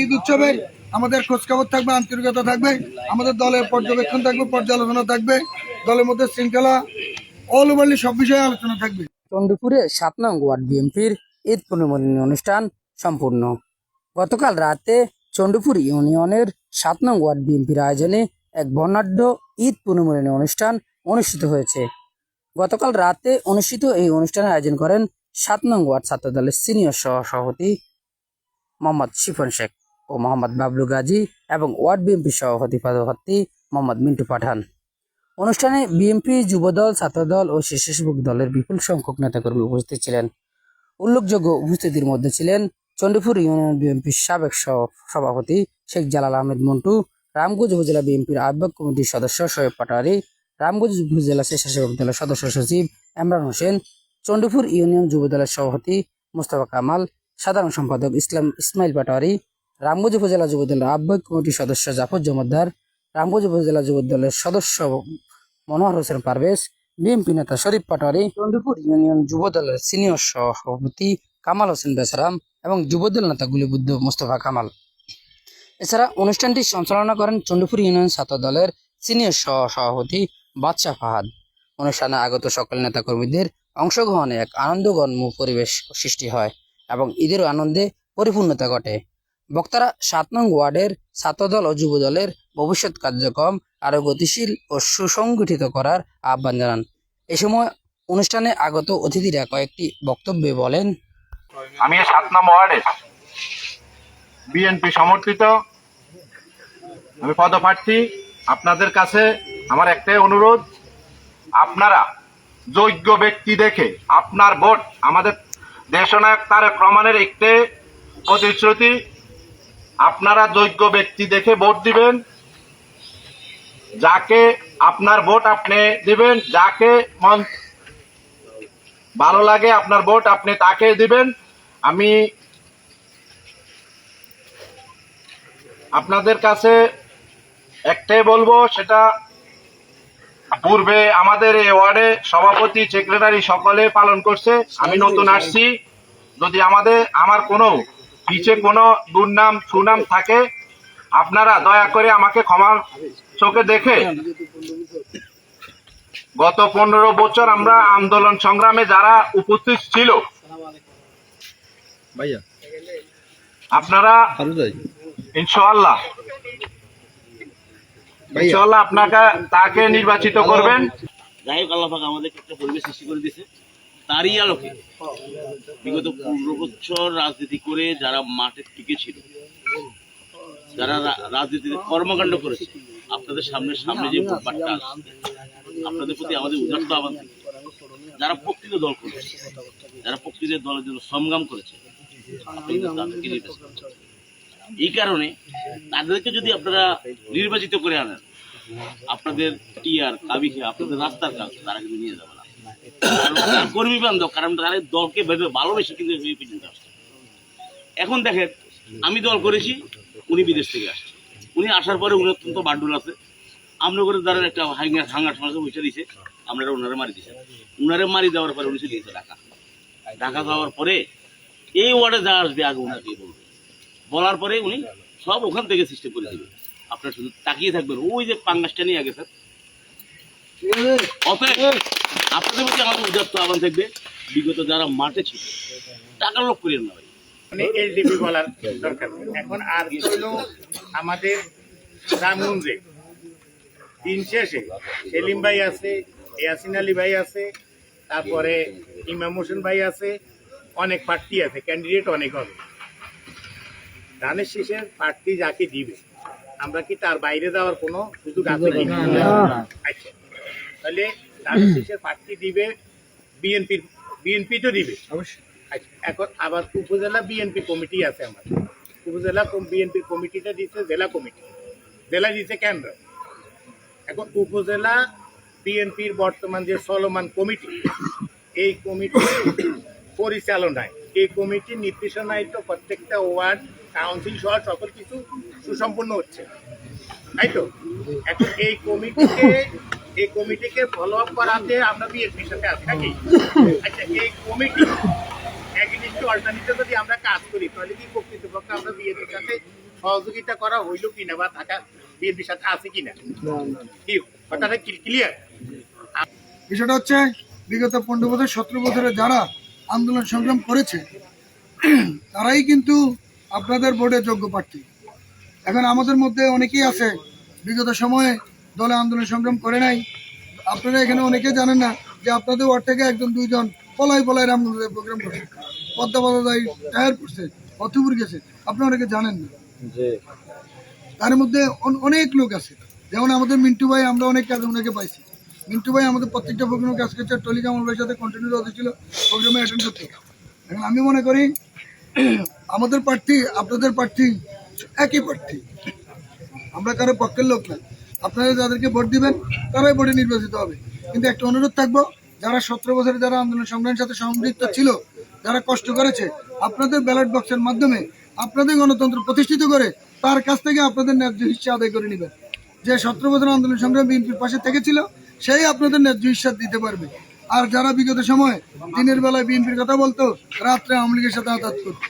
ঈদ উৎসবে আমাদের খোঁজখবর থাকবে, আন্তরিকতা থাকবে, আমাদের দলের পর্যবেক্ষণ থাকবে, পর্যালোচনা থাকবে, দলের মধ্যে শৃঙ্খলা, অল ওভারলি সব বিষয়ে আলোচনা থাকবে। চণ্ডীপুরে 7 নং ওয়ার্ড বিএনপির ঈদ পুনর্মিলনী অনুষ্ঠান সম্পূর্ণ। গতকাল রাতে চণ্ডীপুর ইউনিয়নের 7 নং ওয়ার্ড বিএনপির আয়োজনে এক বর্ণাঢ্য ঈদ পুনর্মিলনী অনুষ্ঠান অনুষ্ঠিত হয়েছে। গতকাল রাতে অনুষ্ঠিত এই অনুষ্ঠানের আয়োজন করেন 7 নং ওয়ার্ড ছাত্র দলের সিনিয়র সভাপতি মোহাম্মদ শিফন শেখ ও মোহাম্মদ বাবলু গাজী এবং ওয়ার্ড বিএনপি সভাপতি পদপ্রার্থী মোহাম্মদ মিন্টু পাঠান। অনুষ্ঠানে বিএনপি, যুবদল, ছাত্রদল ও স্বেচ্ছাসেবক দলের বিপুল সংখ্যক নেতাকর্মী উপস্থিত ছিলেন। উল্লেখযোগ্য উপস্থিতির মধ্যে ছিলেন চণ্ডীপুর ইউনিয়ন বিএনপির সাবেক সভাপতি শেখ জালাল আহমেদ মন্টু, রামগঞ্জ উপজেলা বিএনপির আহ্বায়ক কমিটির সদস্য শোয়েব পাটোয়ারি, রামগঞ্জ উপজেলা স্বেচ্ছাসেবক দলের সদস্য সচিব ইমরান হোসেন, চণ্ডীপুর ইউনিয়ন যুবদলের সভাপতি মোস্তফা কামাল, সাধারণ সম্পাদক ইসমাইল পাটোয়ারি, রামগঞ্জ উপজেলা যুবদলের আহ্বায়ক কমিটির সদস্য জাফর জমাদ্দার, রামগঞ্জ উপজেলা যুবদলের সদস্য মনোয়ার হোসেন পারভেজ, বিএনপি নেতা শরীফ পাটোয়ারি, চণ্ডীপুর ইউনিয়ন যুবদলের সিনিয়র সভাপতি কামাল হোসেন বেসারাম এবং যুবদল নেতা গুলিবুদ্ধ মোস্তফা কামাল। এছাড়া অনুষ্ঠানটি সঞ্চালনা করেন চণ্ডীপুর ইউনিয়ন ছাত্র দলের সিনিয়র সভাপতি বাদশাহ ফাহাদ। অনুষ্ঠানে আগত সকল নেতাকর্মীদের অংশগ্রহণে এক আনন্দঘন পরিবেশ সৃষ্টি হয় এবং ঈদের আনন্দে পরিপূর্ণতা ঘটে। বক্তারা 7 নং ওয়ার্ডের ছাত্রদল ও যুবদলের ভবিষ্যৎ কার্যক্রম আরও গতিশীল ও সুসংগঠিত করার আহ্বান জানান। এ সময় অনুষ্ঠানে আগত অতিথিরা কয়েকটি বক্তব্যে বলেন, আমি 7 নং ওয়ার্ডে বিএনপি সমর্থিত আমি পদপ্রার্থী। আপনাদের কাছে আমার একটাই অনুরোধ, আপনারা যোগ্য ব্যক্তি দেখে আপনার ভোট, আমাদের দেশনায়ক তারেক রহমানের একটি প্রতিশ্রুতি, আপনারা যোগ্য ব্যক্তি দেখে ভোট দিবেন। যাকে আপনার ভোট আপনি দিবেন, যাকে মন ভালো লাগে আপনার ভোট আপনি তাকে দিবেন। আমি আপনাদের কাছে একটাই বলবো, সেটা পূর্বে আমাদের এই ওয়ার্ডে সভাপতি, সেক্রেটারি সকলে পালন করছে। আমি নতুন আসছি, যদি আমার কোনো পিছে কোনো দুর্নাম সুনাম থাকে আপনারা দয়া করে আমাকে ক্ষমার চোখে দেখে, গত 15 বছর আমরা আন্দোলন সংগ্রামে যারা উপস্থিত ছিল আপনারা ইনশাআল্লাহ আপনাকে তাকে নির্বাচিত করবেন। যাই হোক, আল্লাহ পাক আমাদেরকে একটা পরিবেশ সৃষ্টি করে দিয়েছে, তারই আলোকে বিগত 15 বছর রাজনীতি করে যারা মাঠে টিকে ছিল, যারা রাজনীতিতে কর্মকাণ্ড করেছে, আপনাদের সামনে যে ভোটবারটা আসছে, আপনাদের প্রতি আমাদের উদাত্ত আহ্বান থাকে, যারা প্রকৃত দল করেছে, যারা প্রকৃত দলের জন্য সংগ্রাম করেছে, তাদেরকে নির্বাচিত করছেন। এই কারণে তাদেরকে যদি আপনারা নির্বাচিত করে আনেন, আপনাদের টিআর কাবি খেয়ে আপনাদের রাস্তার কাজ তারা কিন্তু নিয়ে যাবে না। কর্মী বান্ধব, কারণ তারা দলকে ভেবে ভালোবেসে কিন্তু পর্যন্ত আসছে। এখন দেখেন, আমি দল করেছি, উনি বিদেশ থেকে আসছে, উনি আসার পরে উনি অত্যন্ত বান্ডুল আছে, আমরা করে দ্বারা একটা হাঙ্গার সমাজে বসে দিয়েছে, আমরা ওনারে মারি দিয়েছে। উনারে মারি দেওয়ার পরে উনি দিয়েছে ঢাকা যাওয়ার পরে এই ওয়ার্ডে যা আসবে আগে ওনাকে বলার পরে উনি সব ওখান থেকে সিস্টেম করে দিবে। আপনার শুধু তাকিয়ে থাকবেন, ওই যে পাঙ্গাসটা নিয়ে আগে স্যার। অতএব আপনাদের প্রতি আমাদের উদাত্ত আহ্বান থাকবে, বিগত যারা মাঠে ছিল টাকার লোক করিয়েন না ভাই। এলডিপি বলার দরকার এখন আর হলো আমাদের রামগঞ্জে দিন শেষে সেলিম ভাই আছে, ইয়াসিন আলী ভাই আছে, তারপরে ইমাম হোসেন ভাই আছে, অনেক প্রার্থী আছে, ক্যান্ডিডেট অনেক হবে। ধানের শেষের প্রার্থী যাকে দিবে আমরা কি তার বাইরে যাওয়ার কোনো সুযোগ আছে? আচ্ছা, তাহলে ধানের শেষের প্রার্থী দিবে বিএনপি তো দিবে অবশ্যই। আচ্ছা, এখন আবার উপজেলা বিএনপি কমিটি আছে, আমার উপজেলা বিএনপি কমিটিটা দিচ্ছে জেলা কমিটি, জেলা দিচ্ছে কেন্দ্র। এখন উপজেলা বিএনপির বর্তমান যে চলমান কমিটি, এই কমিটি পরিচালনায়, এই কমিটির নির্দেশনায় তো প্রত্যেকটা ওয়ার্ড কাউন্সিল সহ সকল কিছু সুসম্পন্ন হচ্ছে, তাই তো? এখন এই কমিটিকে ফলো আপ করাতে আমরা বিএনপির সাথে আছি নাকি? আচ্ছা, এই কমিটি একনিষ্ঠ অল্টারনেটিভ যদি আমরা কাজ করি, তাহলে কি প্রকৃতপক্ষে আমরা বিএনপির সাথে সহযোগিতা করা হইলো কিনা বা থাকা বিএনপির সাথে আছে কিনা, কি কথাটা ক্লিয়ার? বিষয়টা হচ্ছে বিগত 15 বছর 17 বছরে যারা আন্দোলন সংগ্রাম করেছে তারাই কিন্তু আপনাদের বোর্ডে যোগ্য প্রার্থী। এখন আমাদের মধ্যে অনেকেই আছে বিগত সময়ে দলে আন্দোলন সংগ্রাম করে নাই। আপনারা এখানে অনেকে জানেন না যে আপনাদের ওয়ার্ড থেকে একজন দুইজন পলাই রামগঞ্জের প্রোগ্রাম করছে, পদ্মা বাজায় টায়ার করছে, অথপুর গেছে, আপনারা অনেকে জানেন না। তার মধ্যে অনেক লোক আছে, যেমন আমাদের মিন্টু ভাই, আমরা অনেক কাজে ওনাকে পাইছি। মিন্টু ভাই আমাদের প্রত্যেকটা প্রোগ্রামে কাজ করছে, টলি কামাল ভাইয়ের সাথে কন্টিনিউ ছিল, প্রোগ্রামে অ্যাটেন্ড করতে। এখন আমি মনে করি আমাদের প্রার্থী আপনাদের প্রার্থী একই প্রার্থী, আমরা কারো পক্ষের লোক না। আপনারা যাদেরকে ভোট দিবেন তারাই ভোটে নির্বাচিত হবে। কিন্তু একটা অনুরোধ থাকবো, যারা 17 বছরে যারা আন্দোলন সংগ্রামের সাথে সম্পৃক্ত ছিল, যারা কষ্ট করেছে, আপনাদের ব্যালট বক্সের মাধ্যমে আপনাদের গণতন্ত্র প্রতিষ্ঠিত করে তার কাছ থেকে আপনাদের ন্যায্য হিস্সা আদায় করে নেবেন। যে 17 বছর আন্দোলন সংগ্রাম বিএনপির পাশে থেকেছিল সেই আপনাদের ন্যায্য হিস্সা দিতে পারবে। আর যারা বিগত সময় দিনের বেলায় বিএনপির কথা বলতো, রাত্রে আওয়ামী লীগের সাথে আঘাত করতো,